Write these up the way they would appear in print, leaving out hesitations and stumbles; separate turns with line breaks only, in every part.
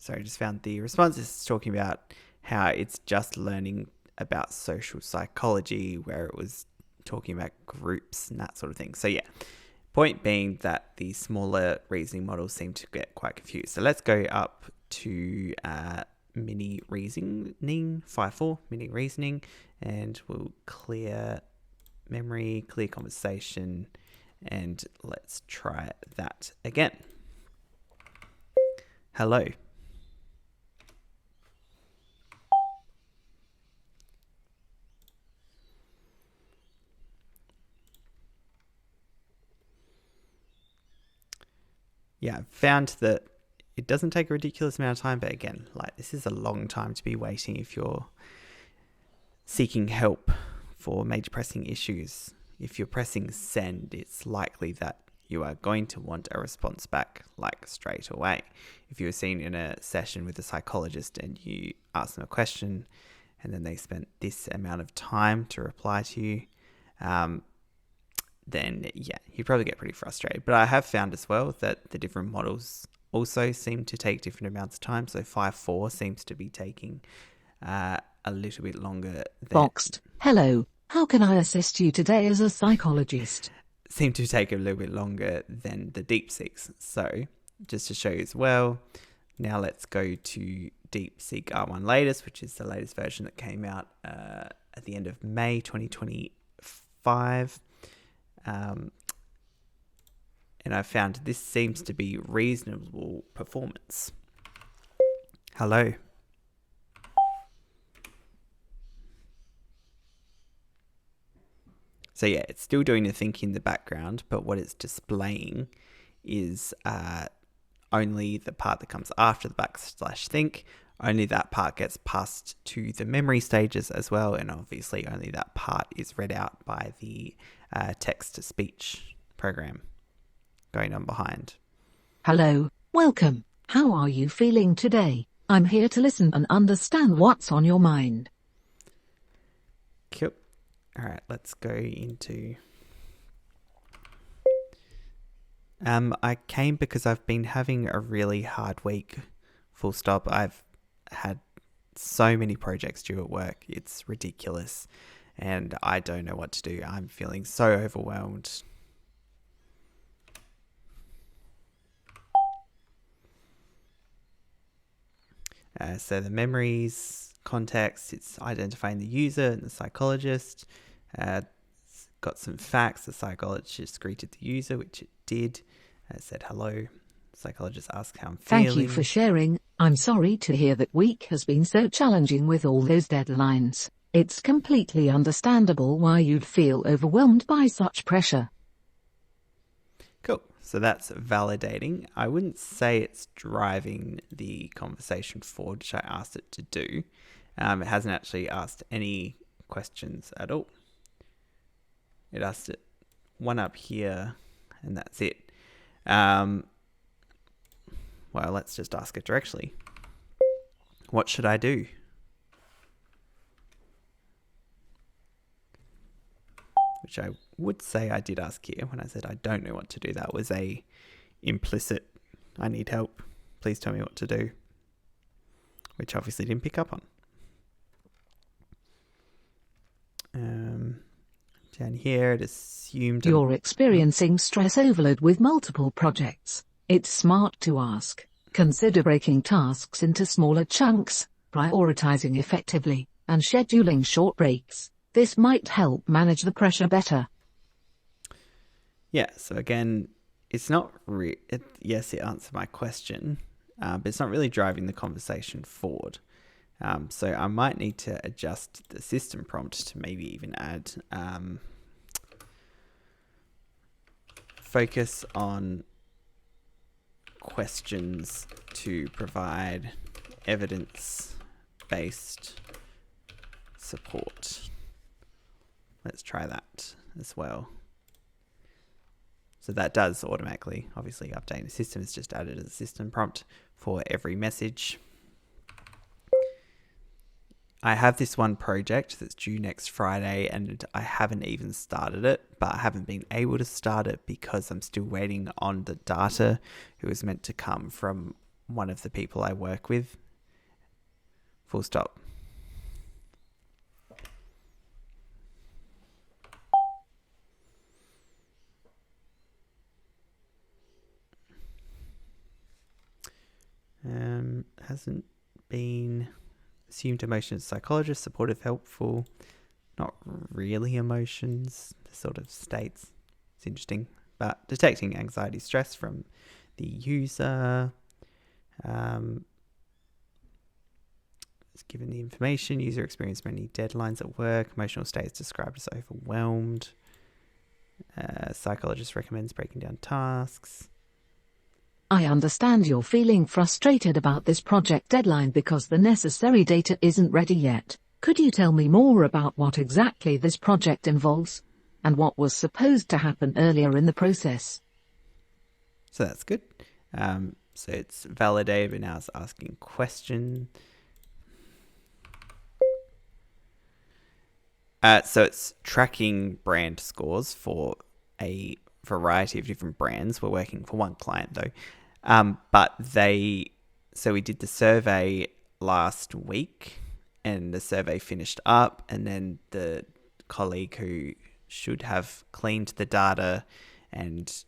sorry, I just found the response is talking about how it's just learning about social psychology, where it was talking about groups and that sort of thing. So yeah, point being that the smaller reasoning models seem to get quite confused. So let's go up to mini reasoning, 5.4, mini reasoning, and we'll clear memory, clear conversation, and let's try that again. Hello. Yeah, I've found that it doesn't take a ridiculous amount of time, but again, like this is a long time to be waiting if you're seeking help for major pressing issues. If you're pressing send, it's likely that you are going to want a response back like straight away. If you were seen in a session with a psychologist and you ask them a question and then they spent this amount of time to reply to you, then yeah, you'd probably get pretty frustrated. But I have found as well that the different models also seem to take different amounts of time. So 5.4 seems to be taking a little bit longer than...
Boxed. Hello, how can I assist you today as a psychologist?
Seem to take a little bit longer than the DeepSeeks. So just to show you as well, now let's go to DeepSeek R1 latest, which is the latest version that came out at the end of May 2025. And I found this seems to be reasonable performance. Hello. So yeah, it's still doing the thinking in the background, but what it's displaying is only the part that comes after the /think. Only that part gets passed to the memory stages as well, and obviously only that part is read out by the text-to-speech program going on behind.
Hello, welcome. How are you feeling today? I'm here to listen and understand what's on your mind.
Cool. All right, let's go into... I came because I've been having a really hard week, full stop. I've had so many projects due at work. It's ridiculous. And I don't know what to do. I'm feeling so overwhelmed. So the memories, context, it's identifying the user and the psychologist. It's got some facts. The psychologist greeted the user, which it did. It said hello. The psychologist asked how I'm feeling.
Thank you for sharing. I'm sorry to hear that week has been so challenging with all those deadlines. It's completely understandable why you'd feel overwhelmed by such pressure.
Cool. So that's validating. I wouldn't say it's driving the conversation forward, which I asked it to do. It hasn't actually asked any questions at all. It asked it one up here, and that's it. Well, let's just ask it directly. What should I do? Which I would say I did ask here when I said I don't know what to do. That was a implicit, I need help. Please tell me what to do. Which obviously didn't pick up on. Down here, it assumed...
You're experiencing stress overload with multiple projects. It's smart to ask. Consider breaking tasks into smaller chunks, prioritizing effectively, and scheduling short breaks. This might help manage the pressure better.
Yeah, so again, it's not... yes, it answered my question, but it's not really driving the conversation forward. So I might need to adjust the system prompt to maybe even add focus on questions to provide evidence-based support. Let's try that as well. So that does automatically, obviously, update the system. It's just added as a system prompt for every message. I have this one project that's due next Friday and I haven't even started it, but I haven't been able to start it because I'm still waiting on the data. It was meant to come from one of the people I work with. Full stop. Hasn't been assumed emotions. Psychologist, supportive, helpful. Not really emotions, sort of states. It's interesting. But detecting anxiety, stress from the user. It's given the information. User experienced many deadlines at work. Emotional state is described as overwhelmed. Psychologist recommends breaking down tasks.
I understand you're feeling frustrated about this project deadline because the necessary data isn't ready yet. Could you tell me more about what exactly this project involves and what was supposed to happen earlier in the process?
So that's good. So it's validated, but now it's asking question. So it's tracking brand scores for a variety of different brands. We're working for one client though. So we did the survey last week and the survey finished up, and then the colleague who should have cleaned the data and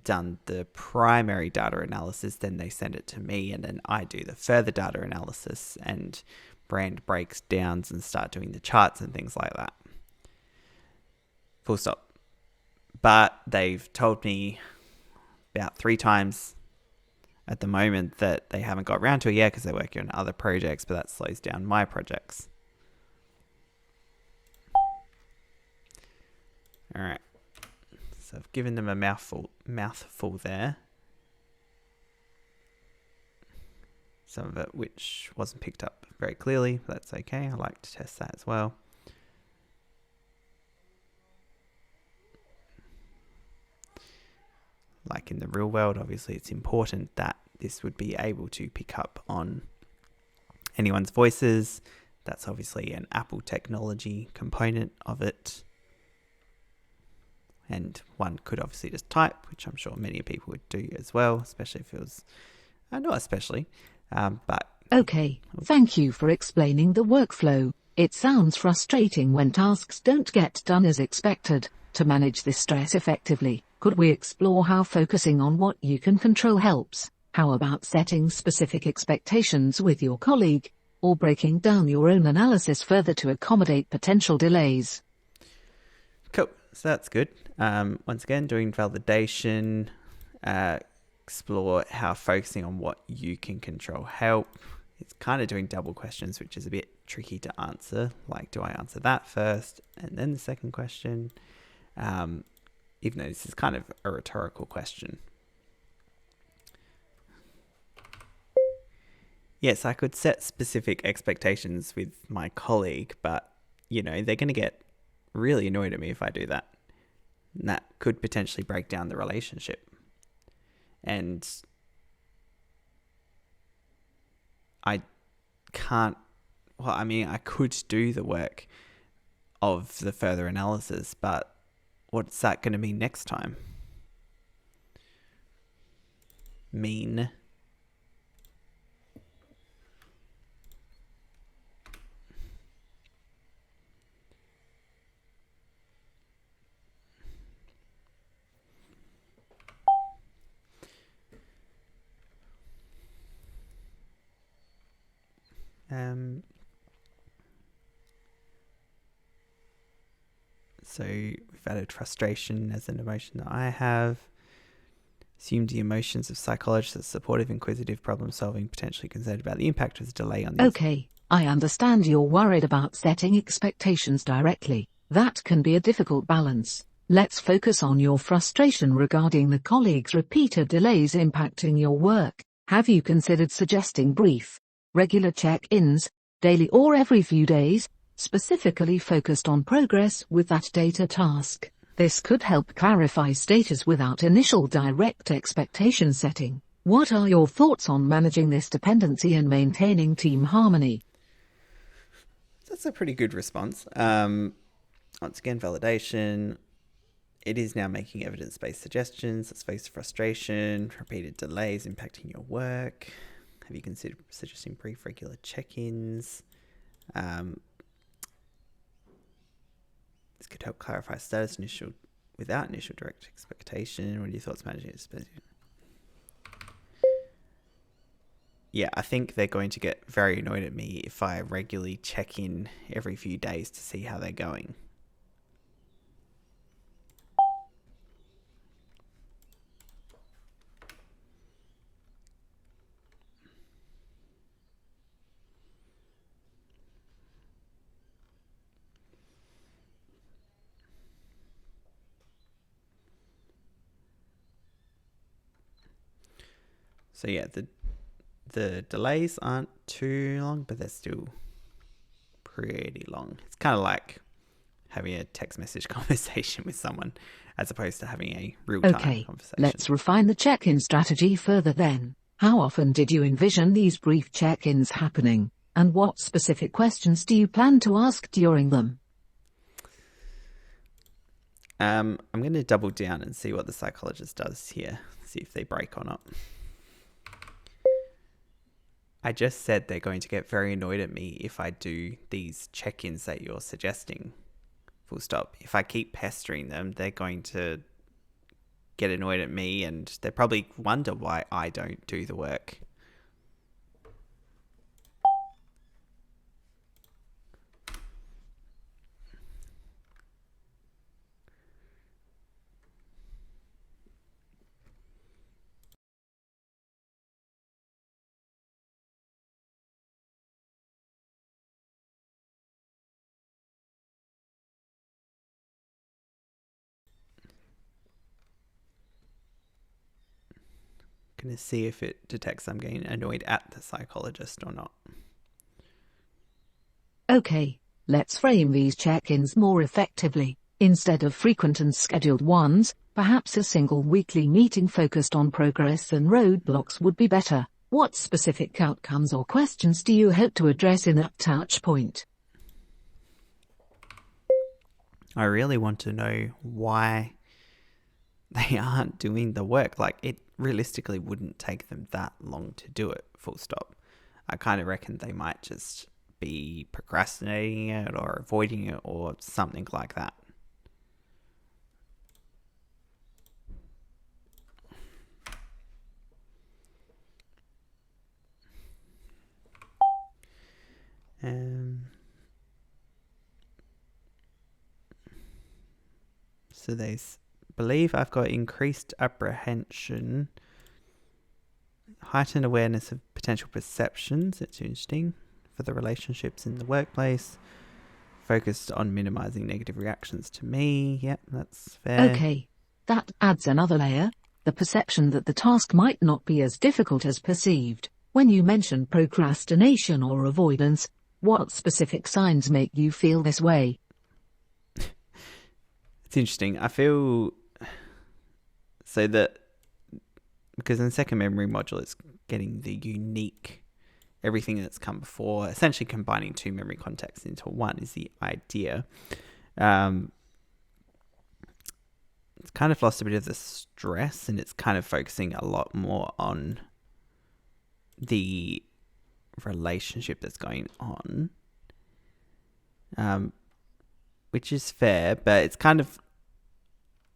done the primary data analysis, then they send it to me and then I do the further data analysis and brand breakdowns and start doing the charts and things like that. Full stop. But they've told me about 3 times at the moment that they haven't got around to it yet because they're working on other projects, but that slows down my projects. All right. So I've given them a mouthful there. Some of it which wasn't picked up very clearly, but that's okay. I like to test that as well. Like in the real world, obviously it's important that this would be able to pick up on anyone's voices. That's obviously an Apple technology component of it. And one could obviously just type, which I'm sure many people would do as well, especially if it was, not especially, but...
Okay, thank you for explaining the workflow. It sounds frustrating when tasks don't get done as expected. To manage this stress effectively, could we explore how focusing on what you can control helps? How about setting specific expectations with your colleague, or breaking down your own analysis further to accommodate potential delays?
Cool. So that's good. Once again, doing validation, explore how focusing on what you can control help. It's kind of doing double questions, which is a bit tricky to answer. Like, do I answer that first and then the second question? Even though this is kind of a rhetorical question. Yes, I could set specific expectations with my colleague, but, they're going to get really annoyed at me if I do that. And that could potentially break down the relationship. And I could do the work of the further analysis, but what's that going to mean next time? So we've added frustration as an emotion that I have. Assumed the emotions of psychologists as supportive, inquisitive, problem-solving, potentially concerned about the impact of the delay on the...
Okay, I understand you're worried about setting expectations directly. That can be a difficult balance. Let's focus on your frustration regarding the colleagues' repeated delays impacting your work. Have you considered suggesting brief, regular check-ins, daily or every few days, specifically focused on progress with that data task? This could help clarify status without initial direct expectation setting. What are your thoughts on managing this dependency and maintaining team harmony?
That's a pretty good response. Once again, validation. it is now making evidence-based suggestions. Let's face frustration, repeated delays impacting your work. Have you considered suggesting brief regular check-ins? This could help clarify status without initial direct expectation. What are your thoughts managing it? Yeah, I think they're going to get very annoyed at me if I regularly check in every few days to see how they're going. So yeah, the delays aren't too long, but they're still pretty long. It's kind of like having a text message conversation with someone as opposed to having a real-time conversation.
Let's refine the check-in strategy further then. How often did you envision these brief check-ins happening, and what specific questions do you plan to ask during them?
I'm going to double down and see what the psychologist does here, see if they break or not. I just said they're going to get very annoyed at me if I do these check-ins that you're suggesting. Full stop. If I keep pestering them, they're going to get annoyed at me and they probably wonder why I don't do the work. Going to see if it detects I'm getting annoyed at the psychologist or not.
Okay, let's frame these check-ins more effectively. Instead of frequent and scheduled ones, perhaps a single weekly meeting focused on progress and roadblocks would be better. What specific outcomes or questions do you hope to address in that touch point?
I really want to know why they aren't doing the work. Like, it realistically wouldn't take them that long to do it, full stop. I kind of reckon they might just be procrastinating it or avoiding it or something like that. So they believe I've got increased apprehension, heightened awareness of potential perceptions. It's interesting for the relationships in the workplace. Focused on minimizing negative reactions to me. Yep, that's fair.
Okay, that adds another layer. The perception that the task might not be as difficult as perceived. When you mention procrastination or avoidance, what specific signs make you feel this way?
It's interesting. I feel so that because in the second memory module, it's getting the unique, everything that's come before, essentially combining two memory contexts into one is the idea. It's kind of lost a bit of the stress and it's kind of focusing a lot more on the relationship that's going on, which is fair, but it's kind of,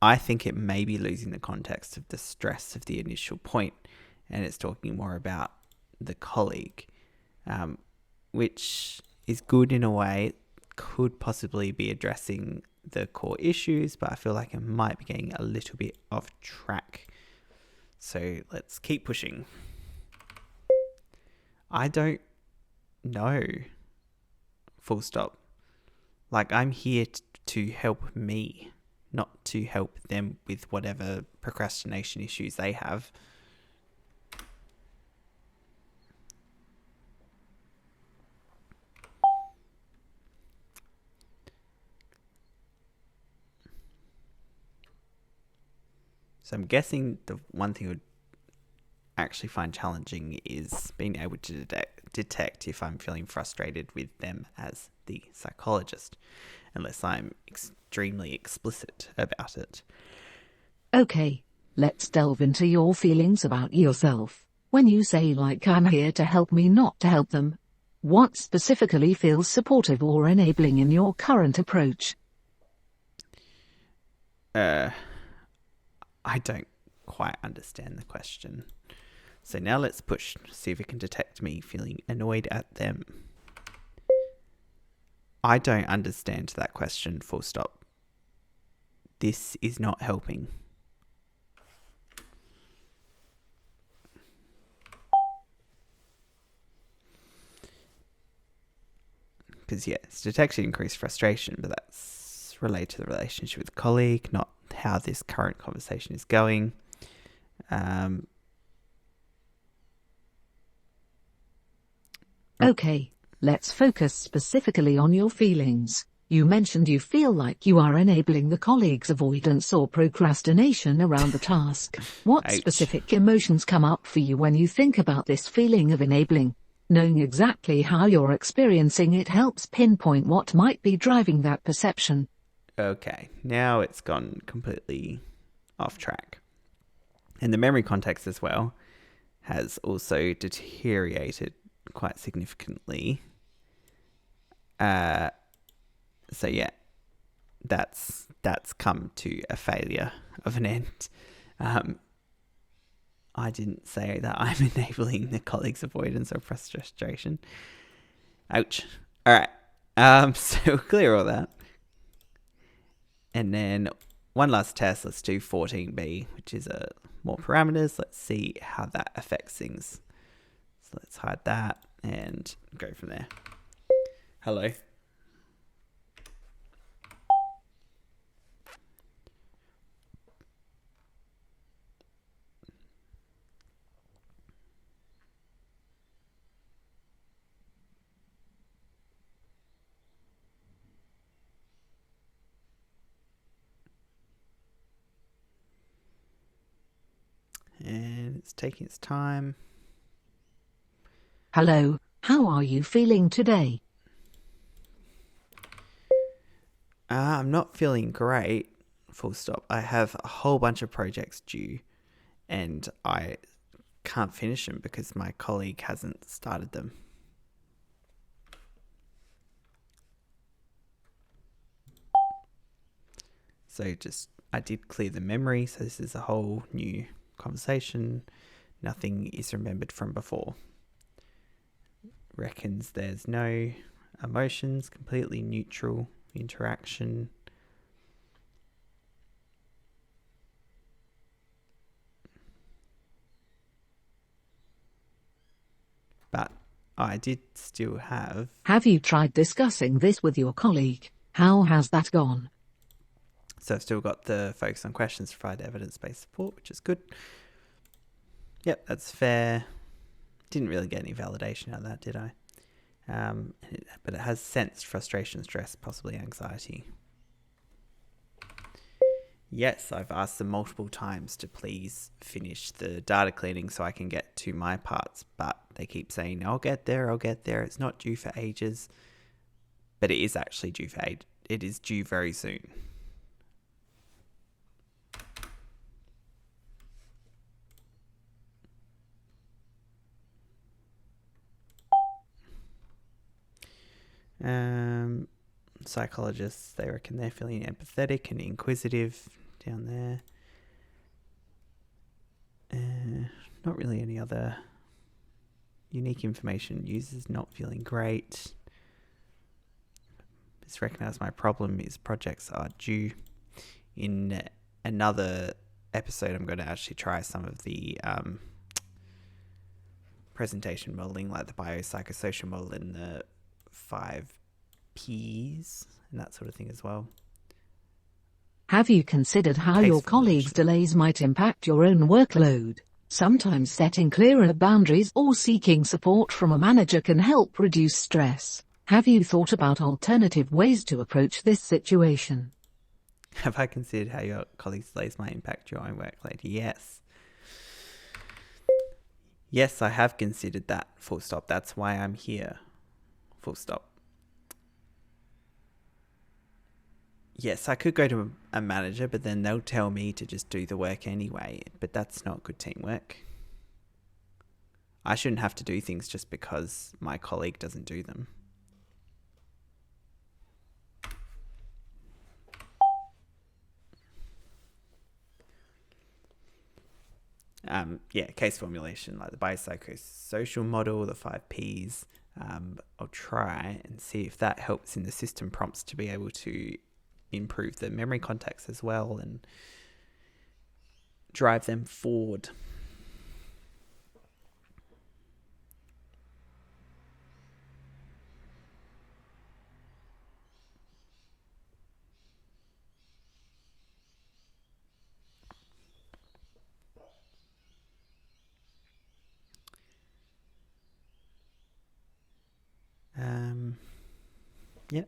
I think it may be losing the context of the stress of the initial point, and it's talking more about the colleague, which is good in a way. It could possibly be addressing the core issues, but I feel like it might be getting a little bit off track. So let's keep pushing. I don't know. Full stop. Like, I'm here to help me, not to help them with whatever procrastination issues they have. So I'm guessing the one thing would actually find challenging is being able to detect if I'm feeling frustrated with them as the psychologist, unless I'm extremely explicit about it.
Okay, let's delve into your feelings about yourself. When you say like I'm here to help me, not to help them, what specifically feels supportive or enabling in your current approach?
I don't quite understand the question. So now let's see if it can detect me feeling annoyed at them. I don't understand that question, full stop. This is not helping. Because, yeah, it's detecting increased frustration, but that's related to the relationship with the colleague, not how this current conversation is going.
Okay, let's focus specifically on your feelings. You mentioned you feel like you are enabling the colleague's avoidance or procrastination around the task. What
Ouch.
specific emotions come up for you when you think about this feeling of enabling? Knowing exactly how you're experiencing it helps pinpoint what might be driving that perception.
Okay, now it's gone completely off track. And the memory context as well has also deteriorated quite significantly. So yeah, that's come to a failure of an end. I didn't say that I'm enabling the colleague's avoidance or frustration. Ouch. All right. So we'll clear all that. And then one last test. Let's do 14B, which is more parameters. Let's see how that affects things. So let's hide that and go from there. Hello. And it's taking its time.
Hello, how are you feeling today?
I'm not feeling great, full stop. I have a whole bunch of projects due and I can't finish them because my colleague hasn't started them. So I did clear the memory, so this is a whole new conversation. Nothing is remembered from before. Reckons there's no emotions, completely neutral interaction. But I did still have...
Have you tried discussing this with your colleague? How has that gone?
So I've still got the focus on questions to provide evidence-based support, which is good. Yep, that's fair. Didn't really get any validation out of that, did I? But it has sensed frustration, stress, possibly anxiety. Yes, I've asked them multiple times to please finish the data cleaning so I can get to my parts, but they keep saying, I'll get there. It's not due for ages. But it is actually due for age. It is due very soon. Psychologists, they reckon they're feeling empathetic and inquisitive down there. Not really any other unique information. Users not feeling great. Just recognise my problem is projects are due. In another episode, I'm going to actually try some of the presentation modelling, like the biopsychosocial model and the 5 Ps and that sort of thing as well.
Have you considered how your colleagues' delays might impact your own workload? Sometimes setting clearer boundaries or seeking support from a manager can help reduce stress. Have you thought about alternative ways to approach this situation?
Have I considered how your colleagues' delays might impact your own workload? Yes. Yes, I have considered that, full stop. That's why I'm here, full stop. Yes, I could go to a manager, but then they'll tell me to just do the work anyway. But that's not good teamwork. I shouldn't have to do things just because my colleague doesn't do them. Case formulation, like the biopsychosocial model, the 5 Ps. I'll try and see if that helps in the system prompts to be able to improve the memory context as well and drive them forward.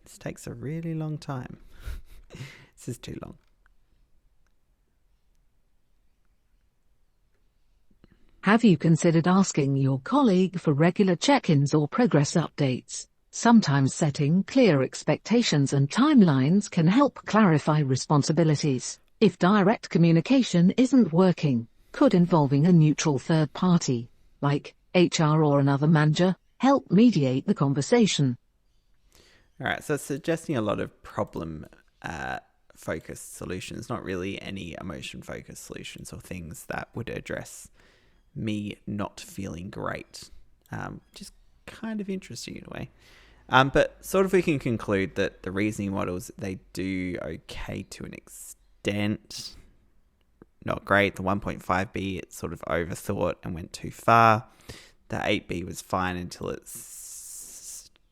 This takes a really long time. This is too long.
Have you considered asking your colleague for regular check-ins or progress updates? Sometimes setting clear expectations and timelines can help clarify responsibilities. If direct communication isn't working, could involving a neutral third party, like HR or another manager, help mediate the conversation?
All right, so it's suggesting a lot of problem-focused solutions, not really any emotion-focused solutions or things that would address me not feeling great, which is kind of interesting in a way. But sort of we can conclude that the reasoning models, they do okay to an extent. Not great. The 1.5B, it's sort of overthought and went too far. The 8B was fine until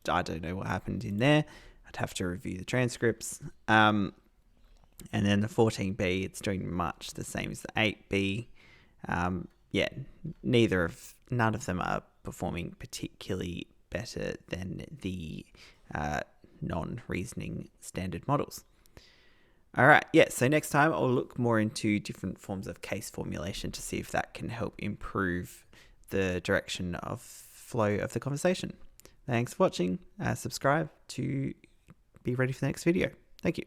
I don't know what happened in there. I'd have to review the transcripts. And then the 14B, it's doing much the same as the 8B. None of them are performing particularly better than the non-reasoning standard models. All right, so next time I'll look more into different forms of case formulation to see if that can help improve the direction of flow of the conversation. Thanks for watching. Subscribe to be ready for the next video. Thank you.